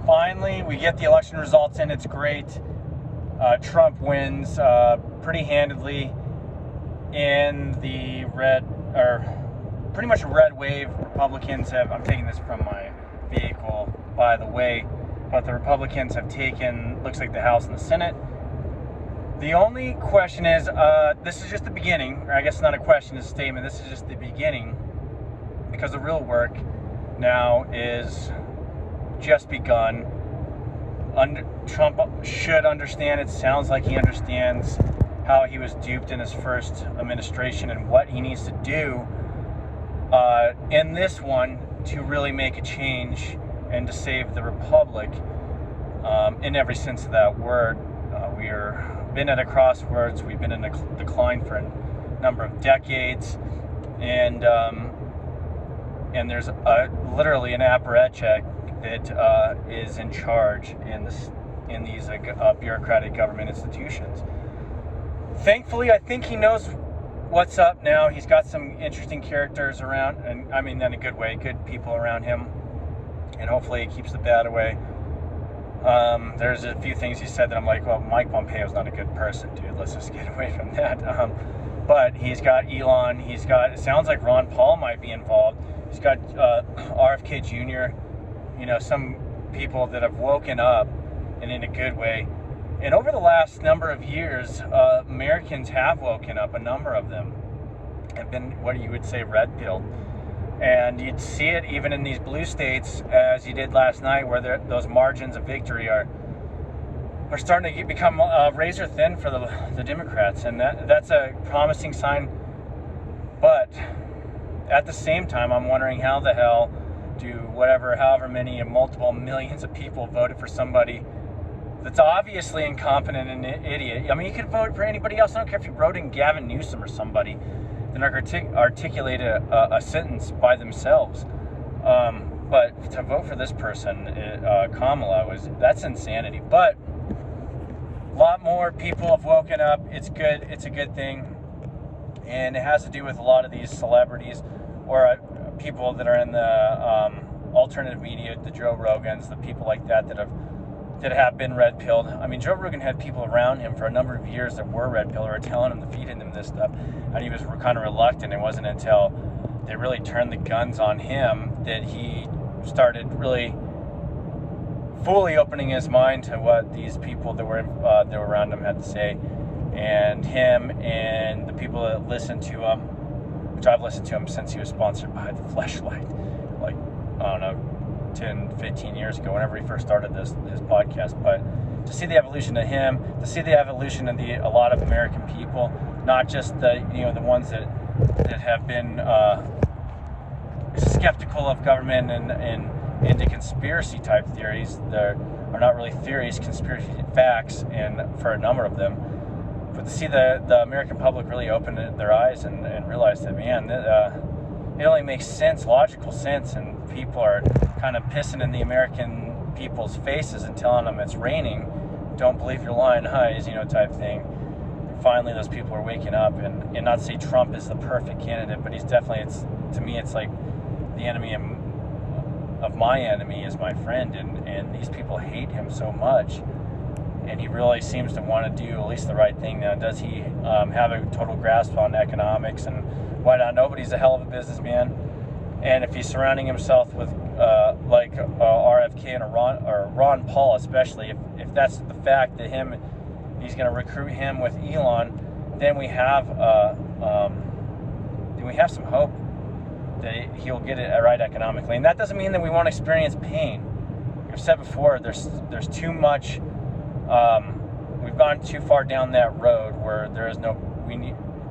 finally, we get the election results in. It's great. Trump wins pretty handedly in the pretty much red wave. Republicans have, I'm taking this from my vehicle, by the way, but the Republicans have taken, looks like, the House and the Senate. The only question is, this is just the beginning, or I guess not a question, it's a statement. This is just the beginning, because the real work now is just begun. Trump should understand, it sounds like he understands how he was duped in his first administration and what he needs to do in this one to really make a change and to save the republic in every sense of that word. We're been at a crossroads. We've been in a decline for a number of decades, and there's literally an apparatchik that is in charge in these bureaucratic government institutions. Thankfully, I think he knows what's up now. He's got some interesting characters around, and I mean that in a good way, good people around him, and hopefully it keeps the bad away. There's a few things he said that I'm like, well, Mike Pompeo's not a good person, dude. Let's just get away from that. But he's got Elon. It sounds like Ron Paul might be involved. He's got RFK Jr., some people that have woken up, and in a good way. And over the last number of years, Americans have woken up. A number of them have been what you would say red-pilled. And you'd see it even in these blue states, as you did last night, where those margins of victory are starting to become razor thin for the Democrats, and that's a promising sign. But at the same time, I'm wondering how the hell do however many multiple millions of people voted for somebody that's obviously incompetent and an idiot. I mean, you could vote for anybody else. I don't care if you wrote in Gavin Newsom or somebody. Then articulate a sentence by themselves. But to vote for this person, Kamala, that's insanity. But a lot more people have woken up. It's good. It's a good thing. And it has to do with a lot of these celebrities or people that are in the alternative media, the Joe Rogans, the people like that have been red-pilled. I mean, Joe Rogan had people around him for a number of years that were red-pilled or telling him, feeding him this stuff, and he was kind of reluctant. It wasn't until they really turned the guns on him that he started really fully opening his mind to what these people that were around him had to say. And him and the people that listened to him, which I've listened to him since he was sponsored by the Fleshlight, like, I don't know, 10, 15 years ago, whenever he first started his podcast. But to see the evolution of him, to see the evolution of a lot of American people, not just the ones that have been skeptical of government and into conspiracy type theories. There are not really theories, conspiracy facts, and for a number of them. But to see the American public really open their eyes and realize that, man, it only makes sense, logical sense, and people are kind of pissing in the American people's faces and telling them it's raining, don't believe your lying eyes, type thing. And finally, those people are waking up, and not to say Trump is the perfect candidate, but he's definitely, to me, it's like the enemy of my enemy is my friend, and these people hate him so much, and he really seems to want to do at least the right thing. Now, does he have a total grasp on economics and why not? Nobody's a hell of a businessman, and if he's surrounding himself with like RFK and Ron Paul, especially if that's the fact that he's going to recruit him with Elon, then we have some hope that he'll get it right economically. And that doesn't mean that we won't experience pain. I've said before, there's too much. We've gone too far down that road where there is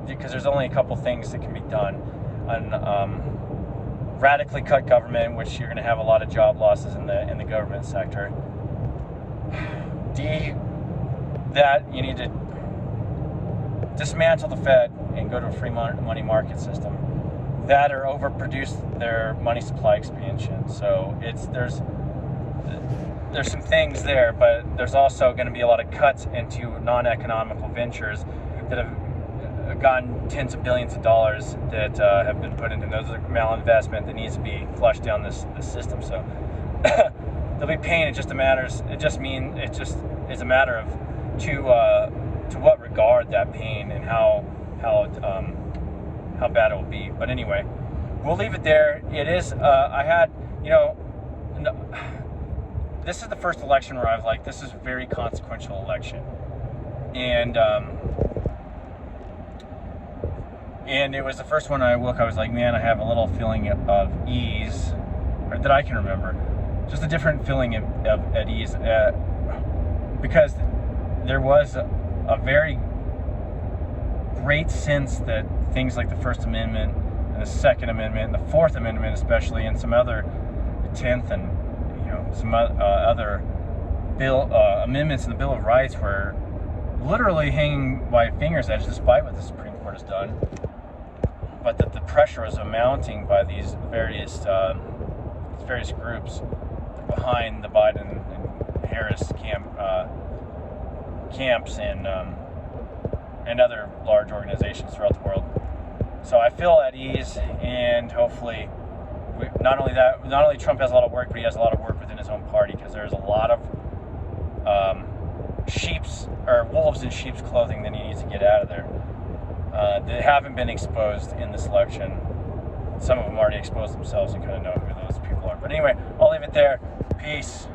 because there's only a couple things that can be done. Radically cut government, which you're going to have a lot of job losses in the government sector. That you need to dismantle the Fed and go to a free money market system. That or overproduce their money supply expansion. So there's some things there, but there's also going to be a lot of cuts into non-economical ventures that have gotten tens of billions of dollars that have been put into those. Malinvestment that needs to be flushed down this system. So there'll be pain. It just is a matter of to what regard that pain and how bad it will be. But anyway, we'll leave it there. It is. I had, this is the first election where I've like, this is a very consequential election, and it was the first one I woke. I was like, man, I have a little feeling of ease, or that I can remember, just a different feeling at ease, because there was a very great sense that things like the First Amendment and the Second Amendment and the Fourth Amendment especially, and some other, the 10th and some other amendments in the Bill of Rights were literally hanging by a finger's edge despite what the Supreme Court has done, but that the pressure was mounting by these various groups behind the Biden and Harris camps and other large organizations throughout the world. So I feel at ease, and hopefully, not only Trump has a lot of work, but he has a lot of work within his own party, because there's a lot of wolves in sheep's clothing that he needs to get out of there that haven't been exposed in this election. Some of them already exposed themselves and kind of know who those people are. But anyway, I'll leave it there. Peace.